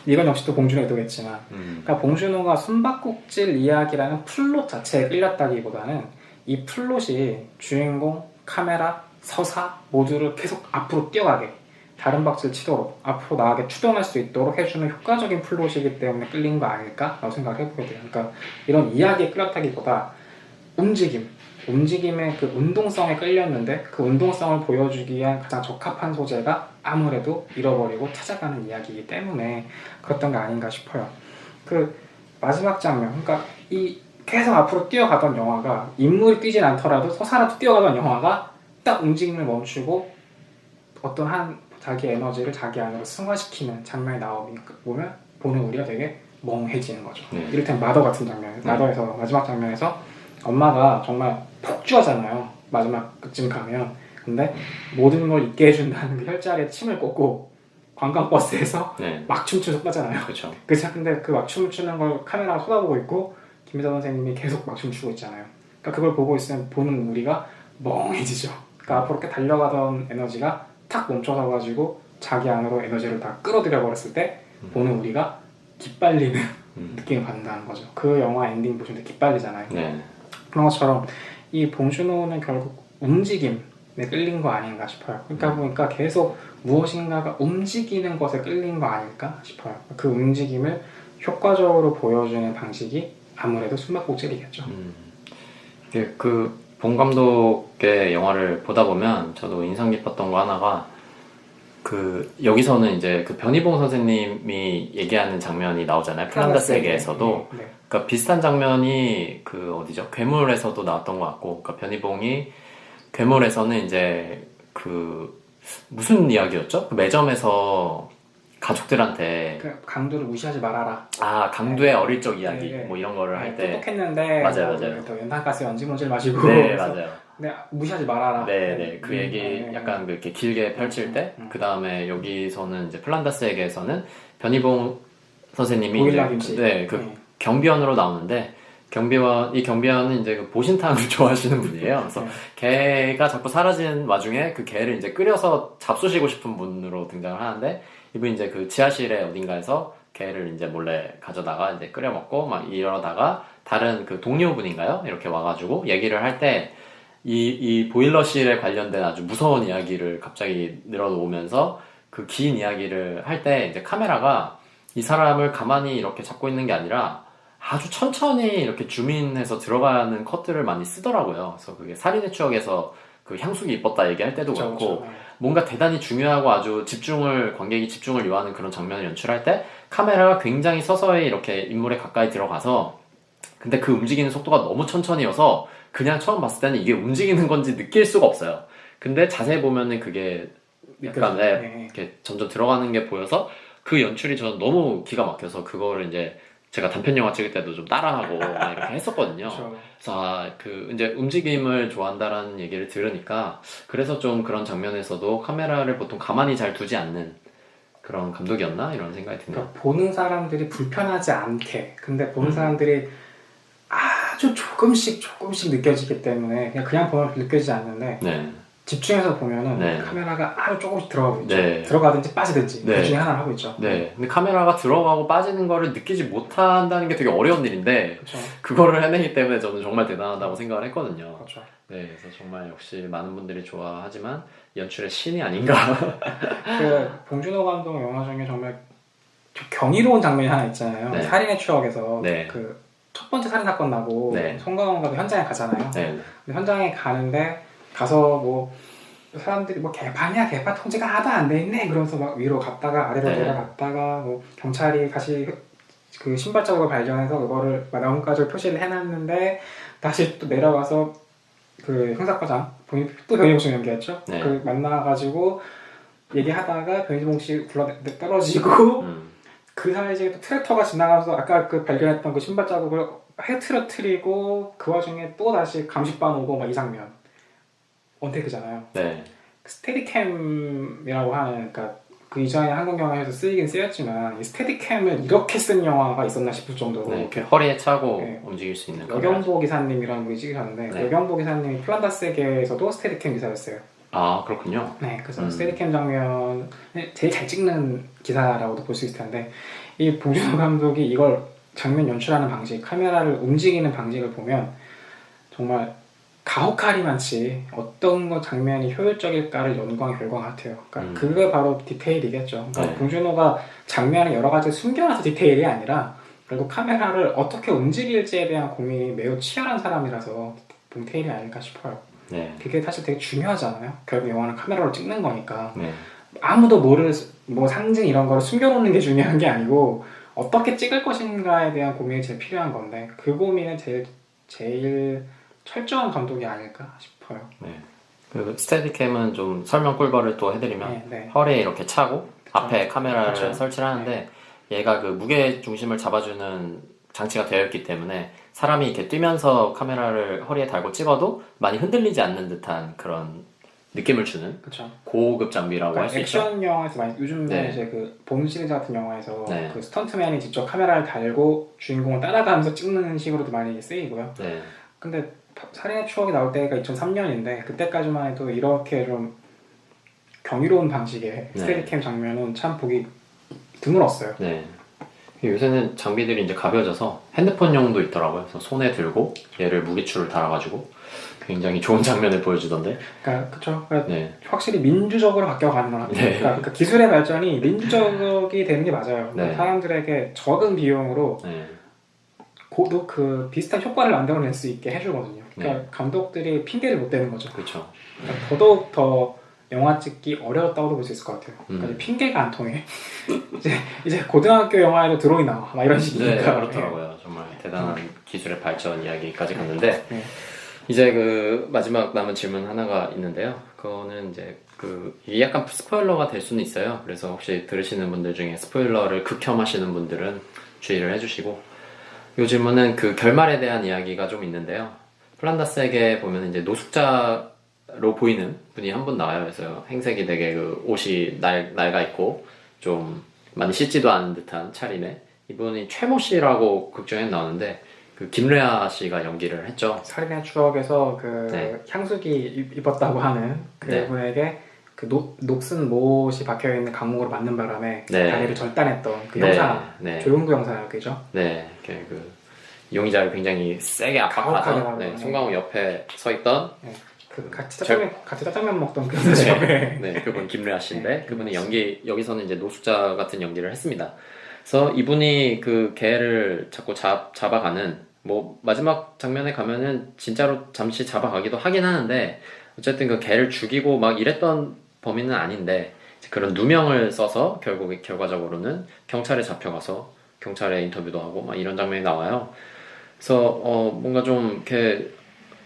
이건 역시 또 봉준호의 의도겠지만, 그러니까 봉준호가 숨바꼭질 이야기라는 플롯 자체에 끌렸다기보다는 이 플롯이 주인공, 카메라, 서사 모두를 계속 앞으로 뛰어가게, 다른 박질 치도록 앞으로 나가게 추동할 수 있도록 해주는 효과적인 플롯이기 때문에 끌린 거 아닐까라고 생각을 해보게 돼요. 그러니까 이런 이야기에 끌렸다기보다 움직임의 그 운동성에 끌렸는데, 그 운동성을 보여주기 위한 가장 적합한 소재가 아무래도 잃어버리고 찾아가는 이야기이기 때문에 그랬던 게 아닌가 싶어요. 그 마지막 장면, 그러니까 이 계속 앞으로 뛰어가던 영화가, 인물이 뛰진 않더라도 서사라도 뛰어가던 영화가 딱 움직임을 멈추고 어떤 한 자기 에너지를 자기 안으로 승화시키는 장면이 나오면 보는 우리가 되게 멍해지는 거죠. 이를테면 마더 같은 장면, 마더에서 마지막 장면에서 엄마가 정말 폭주하잖아요. 마지막 그쯤 가면. 근데 모든 걸 잊게 해준다는 그 혈자리에 침을 꽂고 관광버스에서 막 춤추서 빠잖아요. 그렇죠. 근데 그 막 춤을 추는 걸 카메라가 쳐다보고 있고 김희자 선생님이 계속 막 춤추고 있잖아요. 그러니까 그걸 보고 있으면 보는 우리가 멍해지죠. 그러니까 앞으로 이렇게 달려가던 에너지가 탁 멈춰서 가지고 자기 안으로 에너지를 다 끌어들여 버렸을 때 보는 우리가 기빨리는 느낌을 받는다는 거죠. 그 영화 엔딩 보시면 기빨리잖아요. 그런 것처럼 이 봉준호는 결국 움직임에 끌린 거 아닌가 싶어요. 그러니까 보니까 계속 무엇인가가 움직이는 것에 끌린 거 아닐까 싶어요. 그 움직임을 효과적으로 보여주는 방식이 아무래도 숨바꼭질이겠죠. 그 봉 감독의 영화를 보다 보면 저도 인상 깊었던 거 하나가 그 여기서는 이제 그 변희봉 선생님이 얘기하는 장면이 나오잖아요. 플란다스에게에서도 그러니까 비슷한 장면이 그 어디죠? 괴물에서도 나왔던 것 같고, 그러니까 변희봉이 괴물에서는 이제 그 무슨 이야기였죠? 그 매점에서 가족들한테 그 강도를 무시하지 말아라. 아, 강도의 어릴 적 이야기 뭐 이런 거를 할 때 똑똑했는데 맞아요. 또 연탄가스 연지문질 마시고 네, 맞아요. 근데 무시하지 말아라. 네. 그 얘기 약간 이렇게 길게 펼칠 때, 그 다음에 여기서는 이제 플란다스에게에서는 변희봉 선생님이 보일라 김씨. 경비원으로 나오는데 이 경비원은 이제 그 보신탕을 좋아하시는 분이에요. 그래서 개가 자꾸 사라지는 와중에 그 개를 이제 끓여서 잡수시고 싶은 분으로 등장을 하는데 이분이 이제 그 지하실에 어딘가에서 개를 이제 몰래 가져다가 이제 끓여 먹고 막 이러다가 다른 그 동료분인가요? 이렇게 와가지고 얘기를 할 때 이 보일러실에 관련된 아주 무서운 이야기를 갑자기 늘어놓으면서 그 긴 이야기를 할 때 이제 카메라가 이 사람을 가만히 이렇게 잡고 있는 게 아니라 아주 천천히 이렇게 줌인해서 들어가는 컷들을 많이 쓰더라고요. 그래서 그게 살인의 추억에서 그 향수기 이뻤다 얘기할 때도 그렇고 뭔가 대단히 중요하고 아주 관객이 집중을 요하는 그런 장면을 연출할 때 카메라가 굉장히 서서히 이렇게 인물에 가까이 들어가서 근데 그 움직이는 속도가 너무 천천히여서 그냥 처음 봤을 때는 이게 움직이는 건지 느낄 수가 없어요. 근데 자세히 보면은 그게 약간 이렇게 점점 들어가는 게 보여서 그 연출이 저는 너무 기가 막혀서 그거를 이제 제가 단편 영화 찍을 때도 좀 따라하고 막 이렇게 했었거든요. 그래서 그 이제 움직임을 좋아한다라는 얘기를 들으니까 그래서 좀 그런 장면에서도 카메라를 보통 가만히 잘 두지 않는 그런 감독이었나 이런 생각이 드네요. 그러니까 보는 사람들이 불편하지 않게, 근데 보는 사람들이 아주 조금씩 느껴지기 때문에 그냥 보면 느껴지지 않는데 집중해서 보면은 카메라가 아주 조금씩 들어가고 있죠. 들어가든지 빠지든지 그 중에 하나를 하고 있죠. 근데 카메라가 들어가고 빠지는 거를 느끼지 못한다는 게 되게 어려운 일인데 그거를 해내기 때문에 저는 정말 대단하다고 생각을 했거든요. 그래서 정말 역시 많은 분들이 좋아하지만 연출의 신이 아닌가. 그 봉준호 감독 영화 중에 정말 경이로운 장면이 하나 있잖아요. 살인의 추억에서 그 첫 번째 살인 사건 나고 송강호가 현장에 가잖아요. 근데 현장에 가는데 가서 뭐 사람들이 뭐 개판이야 개판 통제가 하나도 안 돼 있네 그러면서 막 위로 갔다가 아래로 내려갔다가 뭐 경찰이 다시 그 신발 자국을 발견해서 그거를 나뭇가지로 표시를 해놨는데 다시 또 내려가서 그 형사과장 또 변희봉 씨 연기했죠. 그 만나가지고 얘기하다가 변희봉 씨 떨어지고 그 사이에 또 트랙터가 지나가서 아까 그 발견했던 그 신발 자국을 흐트러뜨리고 그 와중에 또 다시 감식반 오고 막 이 장면 언테이크잖아요. 스테디캠이라고 하는, 그러니까 그 이전에 한국 영화에서 쓰이긴 쓰였지만 이 스테디캠을 이렇게 쓴 영화가 있었나 싶을 정도로 이렇게 허리에 차고 움직일 수 있는 여경보 기사님이라는 분이 찍으셨는데 여경보 기사님이 플란다스에게에서도 스테디캠 기사였어요. 아 그렇군요. 그래서 스테디캠 장면 제일 잘 찍는 기사라고도 볼 수 있을 텐데 이 봉준호 감독이 이걸 장면 연출하는 방식, 카메라를 움직이는 방식을 보면 정말 가혹하리만치 어떤 거 장면이 효율적일까를 연구한 결과 같아요. 그러니까 그게 바로 디테일이겠죠. 그러니까 봉준호가 장면을 여러 가지 숨겨놔서 디테일이 아니라 결국 카메라를 어떻게 움직일지에 대한 고민이 매우 치열한 사람이라서 디테일이 아닐까 싶어요. 그게 사실 되게 중요하잖아요. 결국 영화는 카메라로 찍는 거니까 아무도 모를 뭐 상징 이런 거를 숨겨놓는 게 중요한 게 아니고 어떻게 찍을 것인가에 대한 고민이 제일 필요한 건데 그 고민은 제일 철저한 감독이 아닐까 싶어요. 그 스테디캠은 좀 설명 꿀벌을 또 해드리면 네, 네. 허리에 이렇게 차고 앞에 카메라를 그쵸. 설치를 하는데 얘가 그 무게 중심을 잡아주는 장치가 되어 있기 때문에 사람이 이렇게 뛰면서 카메라를 허리에 달고 찍어도 많이 흔들리지 않는 듯한 그런 느낌을 주는 그쵸. 고급 장비라고 할 수 있죠. 액션 영화에서 많이 요즘에 네. 이제 그 본 시리즈 같은 영화에서 네. 그 스턴트맨이 직접 카메라를 달고 주인공을 따라가면서 찍는 식으로도 많이 쓰이고요. 네. 근데 살인의 추억이 나올 때가 2003년인데 그때까지만 해도 이렇게 좀 경이로운 방식의 스테디캠 장면은 참 보기 드물었어요. 네. 요새는 장비들이 이제 가벼워져서 핸드폰용도 있더라고요. 그래서 손에 들고 얘를 무게추를 달아가지고 굉장히 좋은 장면을 보여주던데. 그러니까 그쵸. 그러니까 네. 확실히 민주적으로 바뀌어가는 것 같아요. 네. 그러니까 기술의 발전이 민주적이 되는 게 맞아요. 네. 사람들에게 적은 비용으로 네. 고도 그 비슷한 효과를 만들어낼 수 있게 해주거든요. 그러니까 네. 감독들이 핑계를 못 대는 거죠. 그렇죠. 그러니까 더더욱 더 영화 찍기 어려웠다고도 볼 수 있을 것 같아요. 그러니까 핑계가 안 통해. 이제 고등학교 영화에도 드론이 나와, 막 이런 네, 식이니까. 그렇더라고요. 정말 대단한 기술의 발전 이야기까지 갔는데 네. 이제 그 마지막 남은 질문 하나가 있는데요. 그거는 이제 그 이게 약간 스포일러가 될 수는 있어요. 그래서 혹시 들으시는 분들 중에 스포일러를 극혐하시는 분들은 주의를 해주시고 이 질문은 그 결말에 대한 이야기가 좀 있는데요. 플란다스에게 보면 이제 노숙자로 보이는 분이 한 분 나와요. 그래서 행색이 되게 그 옷이 낡아 있고 좀 많이 씻지도 않은 듯한 차림에 이분이 최모 씨라고 극중에 나오는데 그 김래아 씨가 연기를 했죠. 살인의 추억에서 그 네. 향수기 입었다고 하는 그분에게 그 녹슨 못이 박혀있는 감옥으로 맞는 바람에 네. 다리를 절단했던 그 네. 형사, 네. 조용구 형사 그죠? 네, 이렇게 그 이용자를 굉장히 세게 가혹하게 압박하던 하고, 네, 네. 송강호 옆에 서 있던 네. 그 같이 짜장면 먹던 그 여자. 네, 네, 그분 김래아 씨인데 네, 그분이 여기서는 이제 노숙자 같은 연기를 했습니다. 그래서 이분이 그 개를 자꾸 잡아가는 뭐 마지막 장면에 가면은 진짜로 잠시 잡아가기도 하긴 하는데 어쨌든 그 개를 죽이고 막 이랬던 범인은 아닌데 그런 누명을 써서 결과적으로는 경찰에 잡혀가서 경찰에 인터뷰도 하고 막 이런 장면이 나와요. 그래서 뭔가 좀 이렇게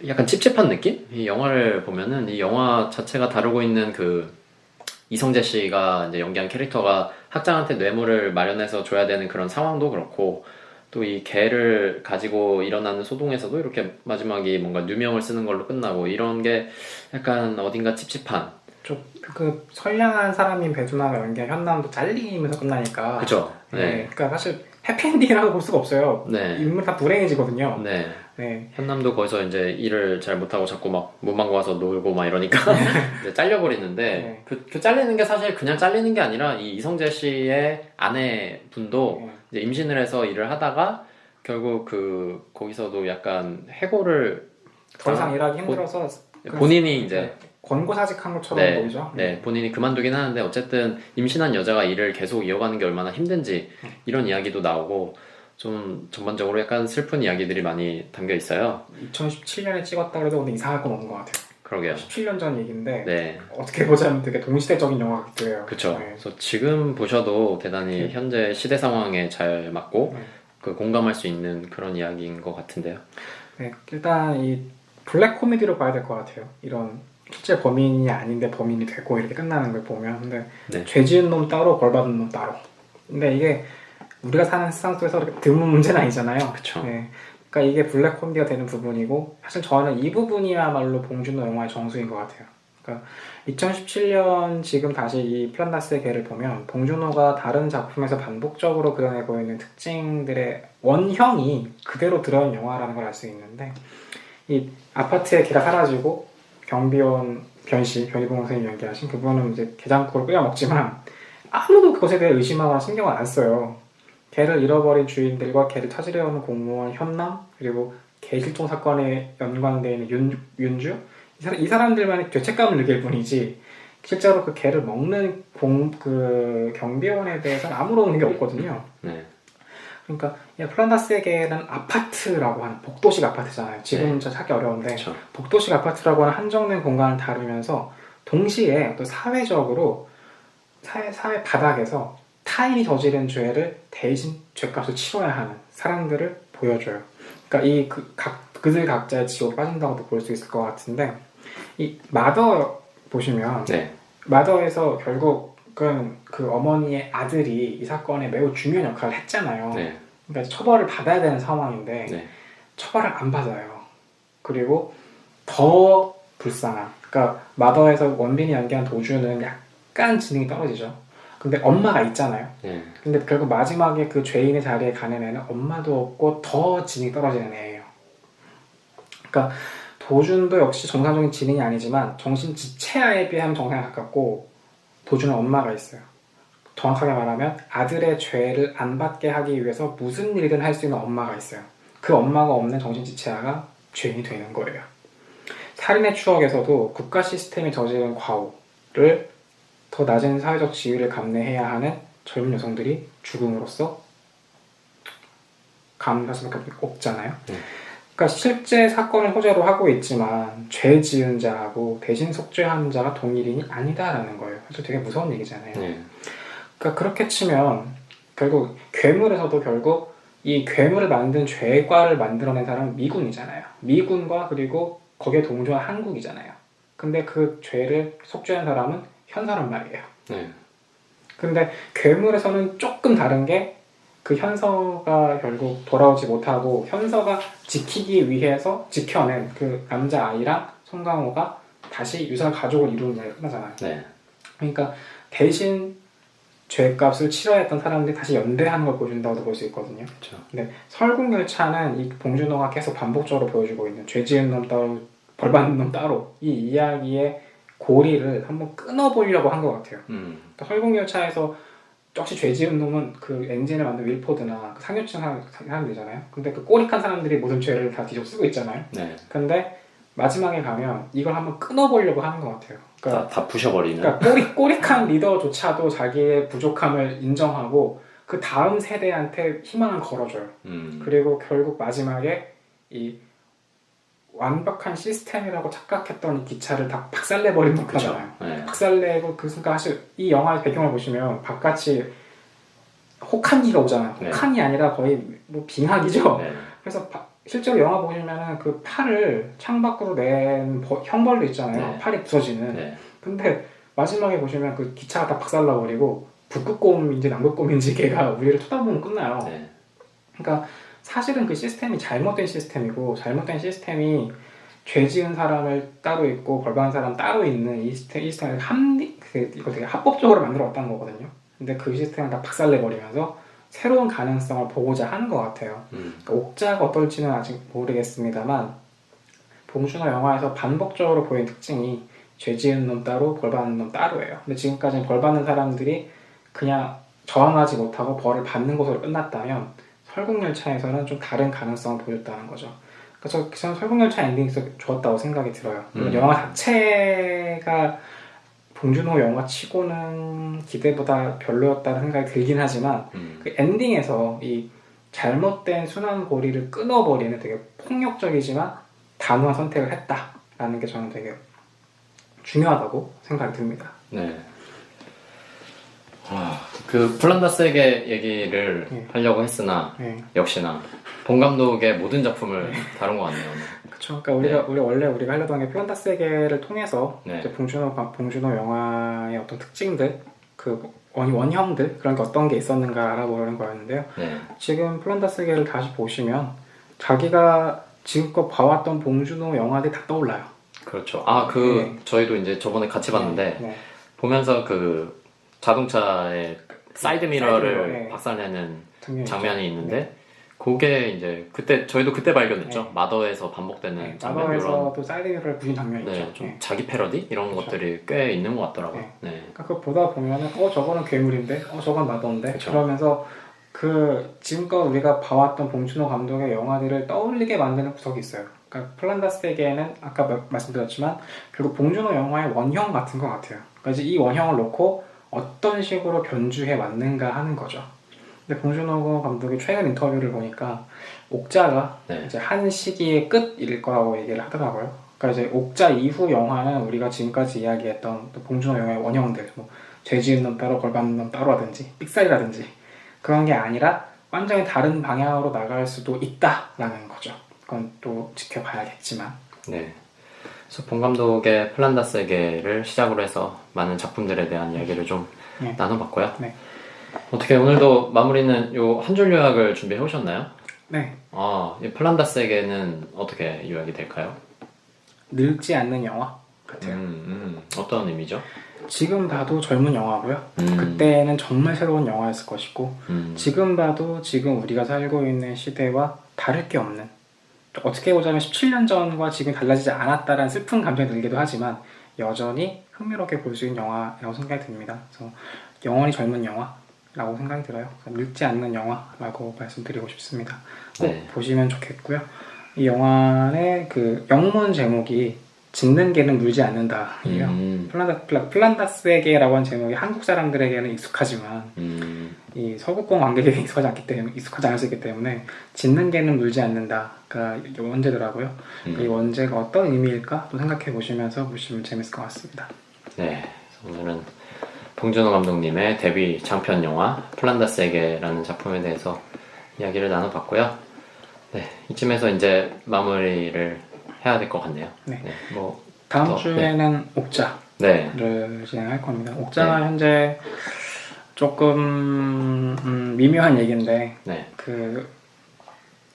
약간 찝찝한 느낌? 이 영화를 보면은 이 영화 자체가 다루고 있는 그 이성재 씨가 이제 연기한 캐릭터가 학장한테 뇌물을 마련해서 줘야 되는 그런 상황도 그렇고 또 이 개를 가지고 일어나는 소동에서도 이렇게 마지막이 뭔가 누명을 쓰는 걸로 끝나고 이런 게 약간 어딘가 찝찝한 좀 그 선량한 사람인 배두나가 연기한 현남도 잘리면서 끝나니까. 그죠? 네. 네. 그러니까 사실 해피엔딩이라고 볼 수가 없어요. 네. 인물 다 불행해지거든요. 네. 네. 현남도 거기서 이제 일을 잘 못하고 자꾸 막 문방구 와서 놀고 막 이러니까 이제 잘려버리는데 네. 그 잘리는 게 사실 그냥 잘리는 게 아니라 이 이성재 씨의 아내 분도 네. 이제 임신을 해서 일을 하다가 결국 거기서도 약간 해고를 더 이상 일하기 힘들어서 본인이 이제 권고사직한 것처럼 보이죠. 네, 본인이 그만두긴 하는데 어쨌든 임신한 여자가 일을 계속 이어가는 게 얼마나 힘든지 이런 이야기도 나오고 좀 전반적으로 약간 슬픈 이야기들이 많이 담겨 있어요. 2017년에 찍었다 그래도 오늘 이상할 건 없는 것 같아요. 그러게요. 17년 전 얘기인데 네, 어떻게 보자면 되게 동시대적인 영화 같기도 해요. 그쵸. 네. 그래서 지금 보셔도 대단히 현재 시대 상황에 잘 맞고 네. 그 공감할 수 있는 그런 이야기인 것 같은데요. 네, 일단 이 블랙 코미디로 봐야 될 것 같아요. 이런 실제 범인이 아닌데 범인이 되고 이렇게 끝나는 걸 보면 근데 네. 죄 지은 놈 따로 벌 받은 놈 따로. 근데 이게 우리가 사는 세상 속에서 그렇게 드문 문제는 아니잖아요. 그쵸. 네. 그러니까 이게 블랙 코미디가 되는 부분이고 사실 저는 이 부분이야말로 봉준호 영화의 정수인 것 같아요. 그러니까 2017년 지금 다시 이 플란다스의 개를 보면 봉준호가 다른 작품에서 반복적으로 그려내고 있는 특징들의 원형이 그대로 들어온 영화라는 걸 알 수 있는데 이 아파트에 개가 사라지고 경비원 변희봉 선생님이 연기하신 그분은 이제 게장국을 끓여 먹지만 아무도 그것에 대해 의심하거나 신경을 안 써요. 개를 잃어버린 주인들과 개를 찾으려 하는 공무원 현남 그리고 개 실종 사건에 연관되어 있는 윤주 이 사람들만의 죄책감을 느낄 뿐이지 실제로 그 개를 먹는 그 경비원에 대해서는 아무런 게 없거든요. 네. 그러니까 플란다스의 개는 아파트라고 하는 복도식 아파트잖아요. 지금은 좀 찾기 어려운데 그쵸. 복도식 아파트라고 하는 한정된 공간을 다루면서 동시에 또 사회적으로 사회 바닥에서 타인이 저지른 죄를 대신 죄값을 치러야 하는 사람들을 보여줘요. 그러니까 그들 각자의 지옥에 빠진다고도 볼 수 있을 것 같은데 이 마더 보시면 네. 마더에서 결국은 그 어머니의 아들이 이 사건에 매우 중요한 역할을 했잖아요. 네. 그러니까 처벌을 받아야 되는 상황인데 네. 처벌을 안 받아요. 그리고 더 불쌍한, 그러니까 마더에서 원빈이 연기한 도주는 약간 지능이 떨어지죠. 근데 엄마가 있잖아요. 네. 근데 결국 마지막에 그 죄인의 자리에 가는 애는 엄마도 없고 더 지능이 떨어지는 애예요. 그러니까 도준도 역시 정상적인 지능이 아니지만 정신 지체아에 비하면 정상에 가깝고, 도준은 엄마가 있어요. 정확하게 말하면 아들의 죄를 안 받게 하기 위해서 무슨 일이든 할 수 있는 엄마가 있어요. 그 엄마가 없는 정신 지체아가 죄인이 되는 거예요. 살인의 추억에서도 국가 시스템이 저지른 과오를 더 낮은 사회적 지위를 감내해야 하는 젊은 여성들이 죽음으로써 감당할 수밖에 없잖아요. 그러니까 실제 사건을 호재로 하고 있지만 죄 지은 자하고 대신 속죄하는 자가 동일인이 아니다라는 거예요. 그래서 되게 무서운 얘기잖아요. 그러니까 그렇게 치면 결국 괴물에서도 결국 이 괴물을 만든 죄과를 만들어낸 사람은 미군이잖아요. 미군과 그리고 거기에 동조한 한국이잖아요. 근데 그 죄를 속죄한 사람은 현서란 말이에요. 근데 괴물에서는 조금 다른 게 그 현서가 결국 돌아오지 못하고 현서가 지키기 위해서 지켜낸 그 남자아이랑 송강호가 다시 유사 가족을 이루는 일을 끝나잖아요. 그러니까 대신 죄값을 치러야 했던 사람들이 다시 연대하는 걸 보여준다고도 볼 수 있거든요. 그렇죠. 근데 설국열차는 이 봉준호가 계속 반복적으로 보여주고 있는 죄 지은 놈 따로 벌 받는 놈 따로 이 이야기의 고리를 한번 끊어보려고 한 것 같아요. 그러니까 설국열차에서 역시 죄 지은 놈은 그 엔진을 만든 윌포드나 그 상류층 사람들이잖아요. 근데 그 꼬릭한 사람들이 모든 죄를 다 뒤집어 쓰고 있잖아요. 근데 마지막에 가면 이걸 한번 끊어보려고 하는 것 같아요. 그러니까 다 부셔버리는. 그러니까 꼬릭한 리더조차도 자기의 부족함을 인정하고 그 다음 세대한테 희망을 걸어줘요. 그리고 결국 마지막에 이 완벽한 시스템이라고 착각했던 이 기차를 다 박살내버린 거잖아요. 박살내고 그 순간 사실 이 영화의 배경을 보시면 바깥이 혹한기가 오잖아요. 혹한이 아니라 거의 뭐 빙하기죠. 그래서 실제로 영화 보시면은 그 팔을 창밖으로 낸 형벌도 있잖아요. 팔이 부서지는. 근데 마지막에 보시면 그 기차가 다 박살나버리고 북극곰인지 남극곰인지 걔가 우리를 쳐다보면 끝나요. 그러니까 사실은 그 시스템이 잘못된 시스템이고, 잘못된 시스템이 죄 지은 사람을 따로 있고 벌 받은 사람 따로 있는 이 시스템을 이거 되게 합법적으로 만들어 왔다는 거거든요. 근데 그 시스템을 다 박살내버리면서 새로운 가능성을 보고자 하는 것 같아요. 그러니까 옥자가 어떨지는 아직 모르겠습니다만 봉준호 영화에서 반복적으로 보이는 특징이 죄 지은 놈 따로 벌 받는 놈 따로예요. 근데 지금까지는 벌 받는 사람들이 그냥 저항하지 못하고 벌을 받는 것으로 끝났다면 설국열차에서는 좀 다른 가능성을 보였다는 거죠. 그래서 저는 설국열차 엔딩이 좋았다고 생각이 들어요. 영화 자체가 봉준호 영화 치고는 기대보다 별로였다는 생각이 들긴 하지만 그 엔딩에서 이 잘못된 순환고리를 끊어버리는 되게 폭력적이지만 단호한 선택을 했다라는 게 저는 되게 중요하다고 생각이 듭니다. 그 플란다스에게 얘기를 하려고 했으나 역시나 본 감독의 모든 작품을 다룬 것 같네요. 그렇죠. 그러니까 우리가 하려던 게 플란다스에게를 통해서 이제 봉준호 영화의 어떤 특징들, 그 원형들 그런 게 어떤 게 있었는가 알아보려는 거였는데요. 지금 플란다스에게를 다시 보시면 자기가 지금껏 봐왔던 봉준호 영화들이 다 떠올라요. 그렇죠. 저희도 이제 저번에 같이 봤는데 보면서 그 자동차의 사이드 미러를 박살내는 장면이 있는데 그게 이제 저희도 그때 발견했죠. 마더에서 반복되는 장면. 마더에서도 사이드 미러를 부신 장면이 있죠. 좀 자기 패러디 이런 것들이 꽤 있는 것 같더라고요. 그러니까 그거 보다 보면은 저거는 괴물인데, 저건 마더인데, 그러면서 그 지금껏 우리가 봐왔던 봉준호 감독의 영화들을 떠올리게 만드는 구석이 있어요. 그러니까 플란다스에게는 아까 말씀드렸지만 결국 봉준호 영화의 원형 같은 것 같아요. 그러니까 이 원형을 놓고 어떤 식으로 변주해 왔는가 하는 거죠. 근데 봉준호 감독의 최근 인터뷰를 보니까 옥자가 이제 한 시기의 끝일 거라고 얘기를 하더라고요. 그러니까 이제 옥자 이후 영화는 우리가 지금까지 이야기했던 봉준호 영화의 원형들, 뭐 죄 지은 놈 따로 벌 받는 놈 따로라든지 삑살이라든지 그런 게 아니라 완전히 다른 방향으로 나갈 수도 있다라는 거죠. 그건 또 지켜봐야겠지만. 그래서 본 감독의 플란다스에게를 시작으로 해서 많은 작품들에 대한 이야기를 좀 네. 나눠봤고요. 네. 어떻게 오늘도 마무리는 요 한 줄 요약을 준비해 오셨나요? 네. 이 플란다스에게는 어떻게 요약이 될까요? 늙지 않는 영화 같아요. 어떤 의미죠? 지금 봐도 젊은 영화고요. 음. 그때는 정말 새로운 영화였을 것이고 지금 봐도 지금 우리가 살고 있는 시대와 다를 게 없는, 어떻게 보자면 17년 전과 지금 달라지지 않았다라는 슬픈 감정이 들기도 하지만 여전히 흥미롭게 볼 수 있는 영화라고 생각이 듭니다. 그래서 영원히 젊은 영화라고 생각이 들어요. 늙지 않는 영화라고 말씀드리고 싶습니다. 꼭 네. 보시면 좋겠고요. 이 영화의 그 영문 제목이 짓는 개는 물지 않는다예요. 플란다스에게라고 하는 제목이 한국 사람들에게는 익숙하지만 이 서구권 관객에게 익숙하지 않을 수 있기 때문에 짓는 개는 물지 않는다가 원제더라고요. 이 원제가 어떤 의미일까 또 생각해 보시면서 보시면 재밌을 것 같습니다. 네, 오늘은 봉준호 감독님의 데뷔 장편 영화 플란다스에게라는 작품에 대해서 이야기를 나눠봤고요. 네, 이쯤에서 이제 마무리를 해야 될 것 같네요. 네. 뭐 다음 주에는 옥자를 네. 진행할 겁니다. 옥자가 현재 조금 미묘한 얘기인데 네. 그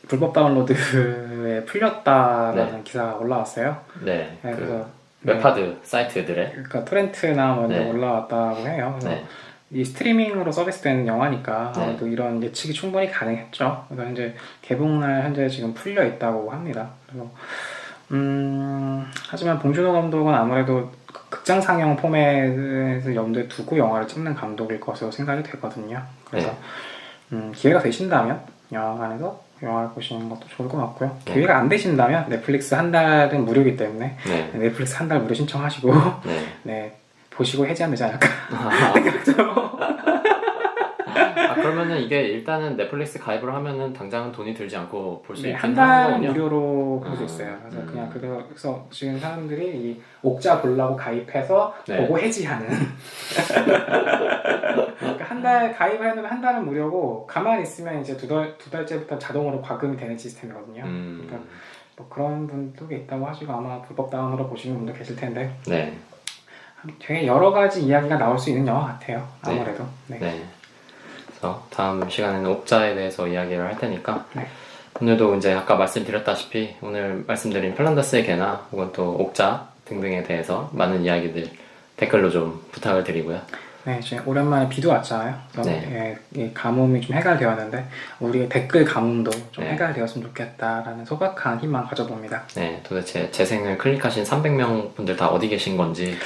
불법 다운로드에 풀렸다라는 기사가 올라왔어요. 네. 그래서 웹하드 사이트들에 그러니까 토렌트나 먼저 네. 올라왔다고 해요. 그래서 네. 이 스트리밍으로 서비스되는 영화니까 네. 아무래도 이런 예측이 충분히 가능했죠. 그래서 현재 개봉날 현재 지금 풀려 있다고 합니다. 그래서 하지만 봉준호 감독은 아무래도 극장 상영 포맷을 염두에 두고 영화를 찍는 감독일 것으로 생각이 되거든요. 그래서 기회가 되신다면 영화관에서 영화를 보시는 것도 좋을 것 같고요. 네. 기회가 안 되신다면 넷플릭스 한 달은 무료이기 때문에 네. 넷플릭스 한 달 무료 신청하시고 네. 네, 보시고 해지하면 되지 않을까. 그러면은 이게 일단은 넷플릭스 가입을 하면은 당장은 돈이 들지 않고 볼 수 네, 있는 한 달은 거군요. 무료로 볼 수 있어요. 그래서 그냥 그래서 지금 사람들이 이 옥자 보려고 가입해서 네. 보고 해지하는. 그러니까 한 달 가입을 해놓으면 한 달은 무료고 가만히 있으면 이제 두 달째부터 자동으로 과금이 되는 시스템이거든요. 그러니까 뭐 그런 분도 있다고 하시고 아마 불법 다운으로 보시는 분도 계실 텐데. 네. 되게 여러 가지 이야기가 나올 수 있는 영화 같아요. 아무래도. 네. 네. 그래서 다음 시간에는 옥자에 대해서 이야기를 할 테니까 네. 오늘도 이제 아까 말씀드렸다시피 오늘 말씀드린 플란다스의 개나 혹은 또 옥자 등등에 대해서 많은 이야기들 댓글로 좀 부탁을 드리고요. 네, 지금 오랜만에 비도 왔잖아요. 그래서 이 가뭄이 좀 해결되었는데 우리의 댓글 가뭄도 좀 해결되었으면 좋겠다라는 소박한 희망 가져봅니다. 네, 도대체 재생을 클릭하신 300명 분들 다 어디 계신 건지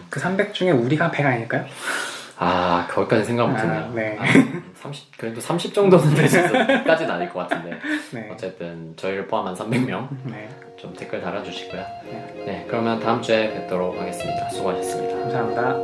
그 300 중에 우리가 100 아닐까요? 거기까지 생각 못했네요. 네. 30, 그래도 30 정도는 되셔서 100까지는 아닐 것 같은데 네. 어쨌든 저희를 포함한 300명 네. 좀 댓글 달아주시고요. 네, 그러면 다음 주에 뵙도록 하겠습니다. 수고하셨습니다. 감사합니다.